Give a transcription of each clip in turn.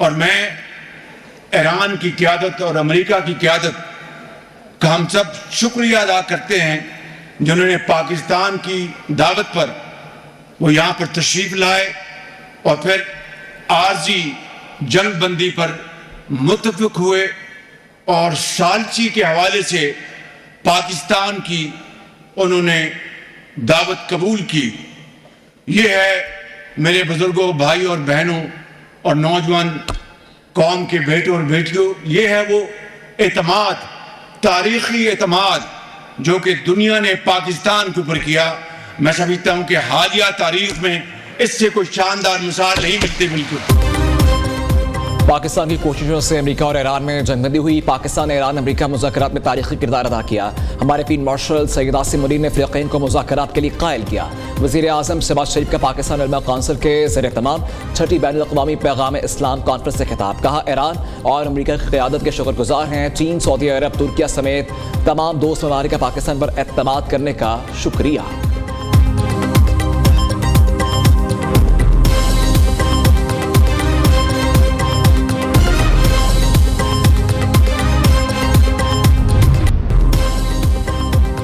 और मैं ईरान की क़यादत और अमेरिका की क़यादत का हम सब शुक्रिया अदा करते हैं, जिन्होंने पाकिस्तान की दावत पर वो यहाँ पर तशरीफ़ लाए और फिर आर्जी जंग बंदी पर मुत्तफ़िक हुए और सालची के हवाले से पाकिस्तान की उन्होंने दावत कबूल की। ये है मेरे बुजुर्गों, भाई और बहनों और नौजवान कौम के बेटों और बेटियों, ये है वो एतमाद, तारीख़ी एतमाद जो कि दुनिया ने पाकिस्तान के ऊपर किया। मैं समझता हूँ कि हालिया तारीख में इससे कोई शानदार मिसाल नहीं मिलती। बिल्कुल पाकिस्तान की कोशिशों से अमेरिका और ईरान में जंगबंदी हुई। पाकिस्तान ने ईरान अमेरिका मुज़ाकरात में तारीखी किरदार अदा किया। हमारे फील्ड मार्शल सैयद आसिम मुनीर ने फ़रीक़ैन को मुज़ाकरात के लिए कायल किया। वज़ीर आज़म शहबाज शरीफ का पाकिस्तान उलमा काउंसिल के ज़ेर-ए-तमाम छठी बैनुल-अक़वामी पैगाम इस्लाम कॉन्फ्रेंस से खिताब। कहा, ईरान और अमेरिका की क़यादत के शुक्रगुज़ार हैं। चीन, सऊदी अरब, तुर्किया समेत तमाम दोस्त ममालिक का पाकिस्तान पर एतमाद करने का शुक्रिया।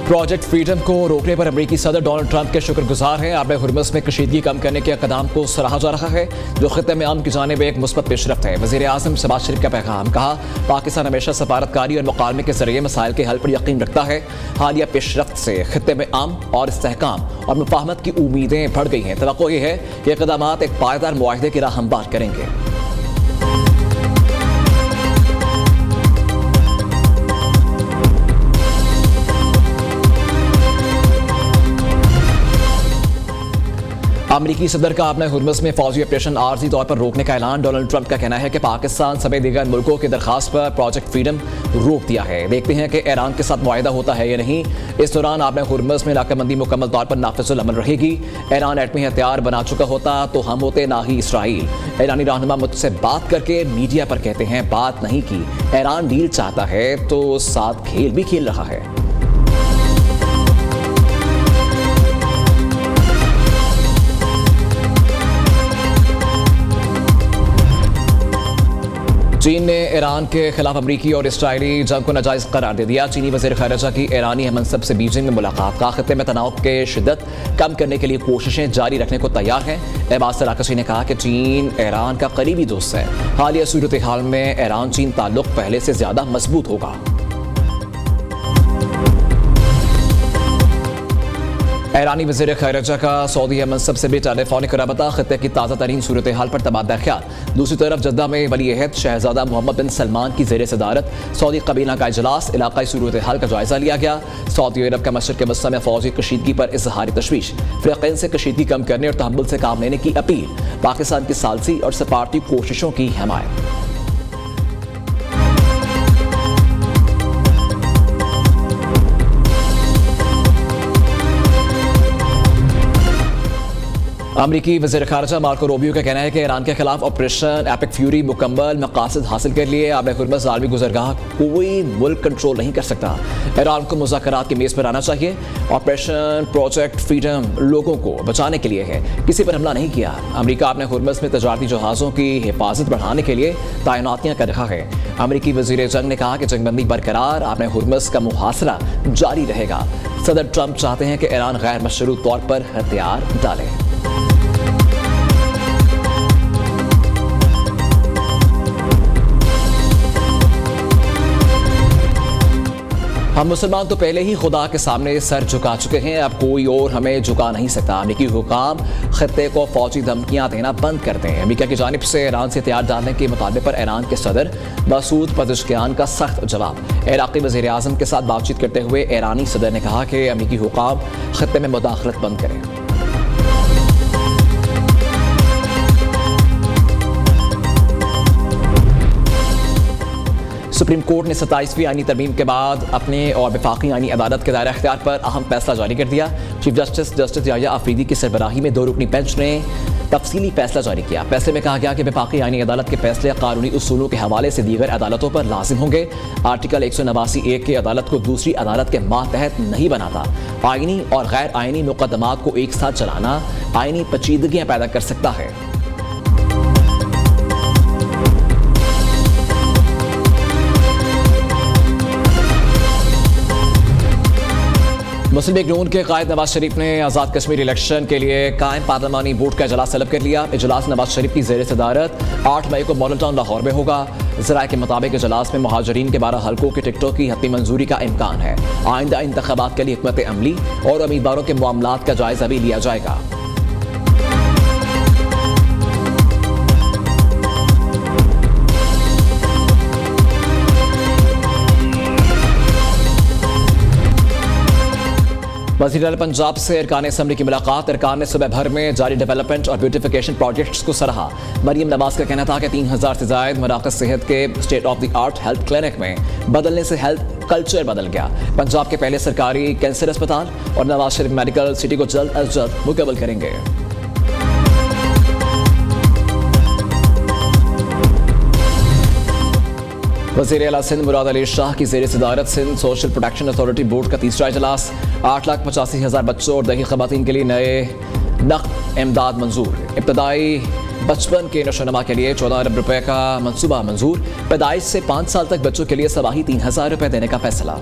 प्रोजेक्ट फ्रीडम को रोकने पर अमेरिकी सदर डोनाल्ड ट्रंप के शुक्रगुजार हैं। आब हुर्मुज़ में कशीदगी कम करने के इक़दाम को सराहा जा रहा है, जो ख़ित्ते में अमन की जानिब एक मुस्बत पेशरफ्त है। वज़ीर आज़म शहबाज शरीफ का पैगाम। कहा, पाकिस्तान हमेशा सफारतकारी और मुकालमे के ज़रिए मसाइल के हल पर यकीन रखता है। हालिया पेशरफ्त से ख़ित्ते में अमन और इस्तेहकाम और मुफाहमत की उम्मीदें बढ़ गई हैं। तवक्को ये है कि इक़दामात एक पायदार मुआहदे की राह हमवार करेंगे। अमेरिकी सदर का अपने हुर्मुज़ में फौजी ऑपरेशन आर्जी तौर पर रोकने का ऐलान। डोनाल्ड ट्रंप का कहना है कि पाकिस्तान समेत दीगर मुल्कों की दरखास्त पर प्रोजेक्ट फ्रीडम रोक दिया है। देखते हैं कि ईरान के साथ मुआहिदा होता है या नहीं। इस दौरान आपने हुर्मुज़ में नाकाबंदी मुकम्मल तौर पर नाफिजुल अमल रहेगी। ईरान एटमी हथियार बना चुका होता तो हम होते, ना ही इसराइल। ईरानी रहनुमा मुझसे बात करके मीडिया पर कहते हैं बात नहीं की। ईरान डील चाहता है तो साथ खेल भी खेल रहा है। चीन ने ईरान के खिलाफ अमरीकी और इसराइली जंग को नाजायज़ करार दे दिया। चीनी वज़ीर ख़ारिजा की ईरानी हमनसब से बीजिंग में मुलाकात। का ख़ित्ते में तनाव के शिद्दत कम करने के लिए कोशिशें जारी रखने को तैयार हैं। अब्बास अराग़ची ने कहा कि चीन ईरान का करीबी दोस्त है। हालिया सूरत हाल में ईरान चीन ताल्लुक़ पहले से ज़्यादा मजबूत होगा। ईरानी वज़ीर ख़ारिजा का सऊदी हमनसब से भी टेलीफोनिक रबता। ख़ित्ते की ताज़ा तरीन सूरत हाल पर तबादला ख्याल। दूसरी तरफ जद्दा में वली अहद शहज़ादा मोहम्मद बिन सलमान की ज़ेर सदारत सऊदी कबीला का इजलास। इलाक़ाई सूरत हाल का जायज़ा लिया गया। सऊदी अरब का मशरिक़ वस्ता में फ़ौजी कशीदगी पर इज़हार तशवीश। फ़रीक़ैन से कशीदगी कम करने और तहम्मुल से काम लेने की अपील। पाकिस्तान की सालसी और सफारती कोशिशों की हमायत। अमरीकी वज़ीर ख़ारिजा मार्को रूबियो का कहना है कि ईरान के खिलाफ ऑपरेशन एपिक फ्यूरी मुकम्मल मकासद हासिल कर लिए। आब हुर्मुज़ आलमी गुज़रगाह कोई मुल्क कंट्रोल नहीं कर सकता। ईरान को मुज़ाकरात की मेज़ पर आना चाहिए। ऑपरेशन प्रोजेक्ट फ्रीडम लोगों को बचाने के लिए है, किसी पर हमला नहीं किया। अमरीका अपने हुर्मुज़ में तजारती जहाज़ों की हिफाजत बढ़ाने के लिए तैनातियाँ कर रहा है। अमरीकी वज़ीर जंग ने कहा कि जंगबंदी बरकरार, अपने हुर्मुज़ का मुहासरा जारी रहेगा। सदर ट्रंप चाहते हैं कि ईरान गैर मशरूत तौर पर हथियार डाले। हम मुसलमान तो पहले ही खुदा के सामने सर झुका चुके हैं, अब कोई और हमें झुका नहीं सकता। अमेरिकी हुकाम खत्ते को फौजी धमकियां देना बंद कर दें। अमेरिका की जानिब से ईरान से हथियार डालने के मुतालबे पर ईरान के सदर मसूद पज़ेश्कियान का सख्त जवाब। इराक़ी वज़ीर आज़म के साथ बातचीत करते हुए ईरानी सदर ने कहा कि अमेरिकी हुकाम खत्ते में मुदाखलत बंद करें। सुप्रीम कोर्ट ने 27वीं आईनी तरमीम के बाद अपने और वफाकी आईनी अदालत के दायरा अख्तियार पर अहम फैसला जारी कर दिया। चीफ जस्टिस याह्या आफरीदी की सरबराही में 2 रुकनी बेंच ने तफसीली फैसला जारी किया। फैसले में कहा गया कि वफाकी आईनी अदालत के फैसले कानूनी उसूलों के हवाले से दीगर अदालतों पर लाजिम होंगे। आर्टिकल 189(1) के अदालत को दूसरी अदालत के मातहत नहीं बनाता। आईनी और गैर आईनी मुकदमात को एक साथ चलाना आईनी पेचीदगियाँ पैदा कर सकता है। मुस्लिम लीग नून के कायद नवाज शरीफ ने आज़ाद कश्मीर इलेक्शन के लिए कायम पार्लिमानी बोर्ड का इजलास तलब कर लिया। इजलास नवाज शरीफ की जेर सदारत 8 मई को मॉडल टाउन लाहौर में होगा। ज़राए के मुताबिक इजलास में मुहाजिरीन के 12 हल्कों की टिकटों की हतमी मंजूरी का इम्कान है। आइंदा इंतखाबात के लिए हिकमत अमली और उम्मीदवारों के मामलात का जायजा भी लिया जाएगा। वज़ीर-ए-आला पंजाब से अरकान असम्बली की मुलाकात। अरकान ने सुबह भर में जारी डेवलपमेंट और ब्यूटिफिकेशन प्रोजेक्ट्स को सराहा। मरीम नवाज का कहना था कि 3000 से ज़ायद मराकज़ सेहत के state of the art health clinic में बदलने से हेल्थ कल्चर बदल गया। पंजाब के पहले सरकारी कैंसर अस्पताल और नवाज शरीफ मेडिकल सिटी को जल्द अज जल्द मुकम्मल करेंगे। वज़ीर-ए-आला सिंध मुराद अली शाह की ज़ेर सदारत Sindh social protection authority board का तीसरा इजलास। 8,85,000 बच्चों और दही ख़वातीन के लिए नए नक़द इमदाद मंजूर। इब्तदाई बचपन के नशोनमा के लिए 14 अरब रुपए का मनसूबा मंजूर। पैदाइश से 5 साल तक बच्चों के लिए सवाही 3,000 रुपए देने का फैसला।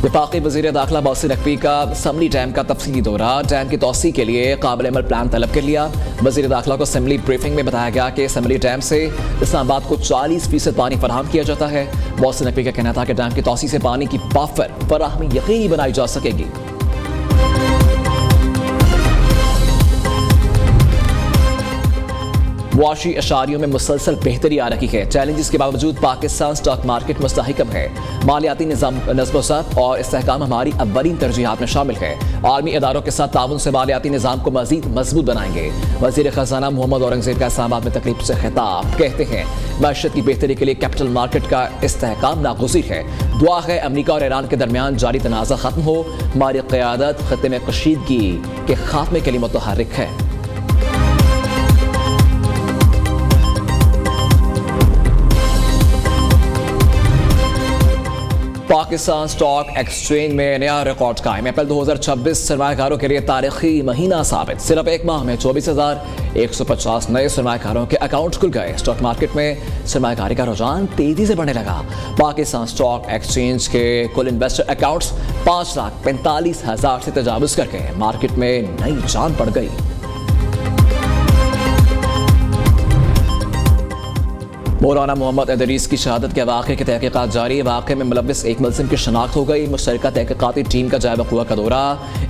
वफाकी वज़ीर दाखिला मोहसिन नकवी का असम्बली डैम का तफसीली दौरा। डैम की तोसी के लिए काबिल अमल प्लान तलब कर लिया। वज़ीर दाखिला को असम्बली ब्रीफिंग में बताया गया कि असम्बली डैम से इस्लामाबाद को 40% पानी फराहम किया जाता है। मोहसिन नकवी का कहना था कि डैम की तोसी से पानी की बाफर फराहमी यकीनी बनाई जा सकेगी। वाशी अशारियों में मुसलसल बेहतरी आ रही है। चैलेंजेस के बावजूद पाकिस्तान स्टॉक मार्केट मुस्तहकम है। मालियाती निज़ाम नज़्म-ओ-ज़ब्त और इस्तेहकाम हमारी अव्वलीन तरजीहात में शामिल है। आलमी इदारों के साथ ताउन से मालियाती निज़ाम को मज़ीद मजबूत बनाएंगे। वज़ीर ख़जाना मोहम्मद औरंगज़ेब का इस्लामाबाद में तकरीब से खिताब। कहते हैं मैशत की बेहतरी के लिए कैपिटल मार्केट का इस्तेहकाम नागुज़ीर है। दुआ है अमरीका और ईरान के दरमियान जारी तनाज़ा ख़त्म हो। हमारी क़यादत ख़त्ते में कशीदगी के खात्मे के लिए मुतहर्रिक है। पाकिस्तान स्टॉक एक्सचेंज में नया रिकॉर्ड कायम। अप्रैल 2026 सरमायाकारों के लिए तारीखी महीना साबित। सिर्फ एक माह में 24,150 नए सरमायाकारों के अकाउंट खुल गए। स्टॉक मार्केट में सरमायाकारी का रुझान तेजी से बढ़ने लगा। पाकिस्तान स्टॉक एक्सचेंज के कुल इन्वेस्टर अकाउंट्स 5,45,000 से तजावुज़ कर गए। मार्केट में नई जान पड़ गई। मौलाना मोहम्मद इदरीस की शहादत के वाक़े की तहकीकात जारी। वाक़े में मुलव्विस एक मुलज़िम की शनाख्त हो गई। मुश्तरका तहकीकाती टीम का जायज़ा वक़ूआ का दौरा।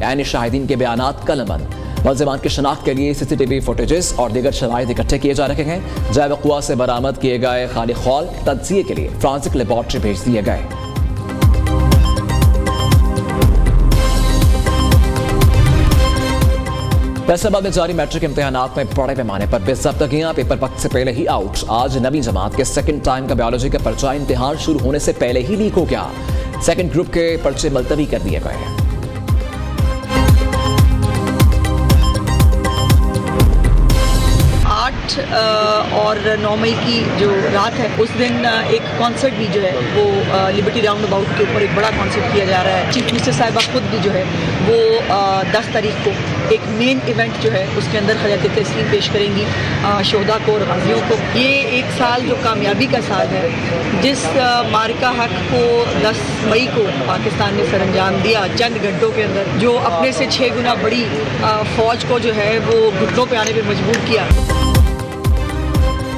यानी शाहिदीन के बयानात कलमबंद। मुलज़िमान की शनाख्त के लिए CCTV फुटेजेस और दीगर शवाहिद इकट्ठे किए जा रहे हैं। जायज़ा वक़ूआ से बरामद किए गए खाली खौल तज्ज़िये के लिए फ्रांसिक लेबॉर्ट्री भेज दिए गए। फैसलाबाद में जारी मैट्रिक इम्तिहानात में बड़े पैमाने पर बेज़ब्तगियां। पेपर वक्त से पहले ही आउट। आज नवी जमात के सेकंड टाइम का बायोलॉजी का पर्चा इम्तिहान शुरू होने से पहले ही लीक हो गया। सेकंड ग्रुप के पर्चे मुलतवी कर दिए गए। और 9 मई की जो रात है उस दिन एक कॉन्सर्ट भी जो है वो लिबर्टी राउंड अबाउट के ऊपर एक बड़ा कॉन्सर्ट किया जा रहा है। चीफ मिनिस्टर साहिबा खुद भी जो है वो 10 तारीख को एक मेन इवेंट जो है उसके अंदर खिलाफत तस्लीम पेश करेंगी शोहदा को और गाजियों को। ये एक साल जो कामयाबी का साल है, जिस मार्का हक को 10 मई को पाकिस्तान ने सरअंजाम दिया चंद घंटों के अंदर, जो अपने से 6 गुना बड़ी फौज को जो है वो घुटनों पर आने पर मजबूर किया।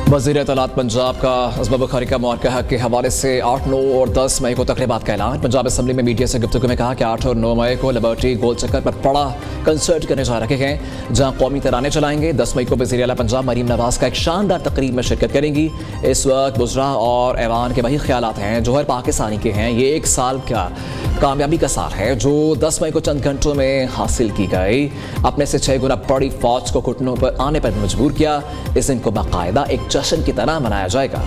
वज़ीर इत्तलात पंजाब का असबा बुखारी का मुआरका हक के हवाले से 8, 9 और 10 मई को तकरीबात का ऐलान। पंजाब असम्बली में मीडिया से गुफ्तगू में कहा कि 8 और 9 मई को लिबर्टी गोल चक्कर पर बड़ा कंसर्ट करने जा रहे हैं, जहां कौमी तराने चलाएंगे। 10 मई को वज़ीर-ए-आला पंजाब मरीम नवाज का एक शानदार तकरीब में शिरकत करेंगी। इस वक्त बुज़रा और ऐवान के वही ख्यालात हैं जो हर पाकिस्तानी के हैं। ये एक साल का कामयाबी का साल है जो 10 मई को चंद घंटों में हासिल की गई। अपने से 6 गुना बड़ी फौज को घुटनों पर आने पर मजबूर किया। इस दिन को बाकायदा एक जश्न की तरह मनाया जाएगा।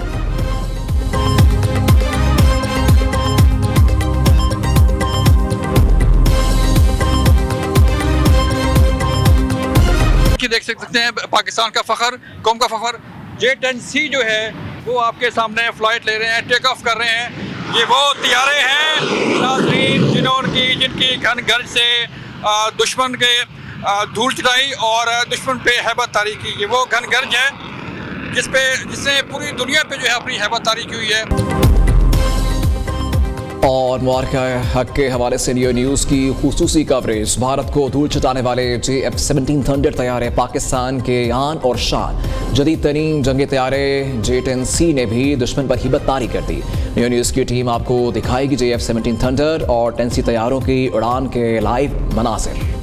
देख सकते हैं पाकिस्तान का फखर, कौम का फखर J-10C जो है वो आपके सामने फ्लाइट ले रहे हैं, टेक ऑफ कर रहे हैं। ये वो तैयारे हैं नाज़रीन जिनकी घन गर्ज से दुश्मन के धूल चटाई और दुश्मन पे हैबत तारी की। ये वो घन गर्ज है जिसने पूरी दुनिया पे जो है अपनी हैबत तारी की हुई है। और मुबारका हक के हवाले से न्यू न्यूज़ की खुसूसी कवरेज। भारत को धूल चटाने वाले JF-17 थंडर तैयारे पाकिस्तान के आन और शान। जदीद तरीन जंगी तैयारे J-10C ने भी दुश्मन पर हिबत तारी कर दी। न्यू न्यूज़ की टीम आपको दिखाएगी JF-17 थंडर और 10C तैयारों की उड़ान के लाइव मनासिर।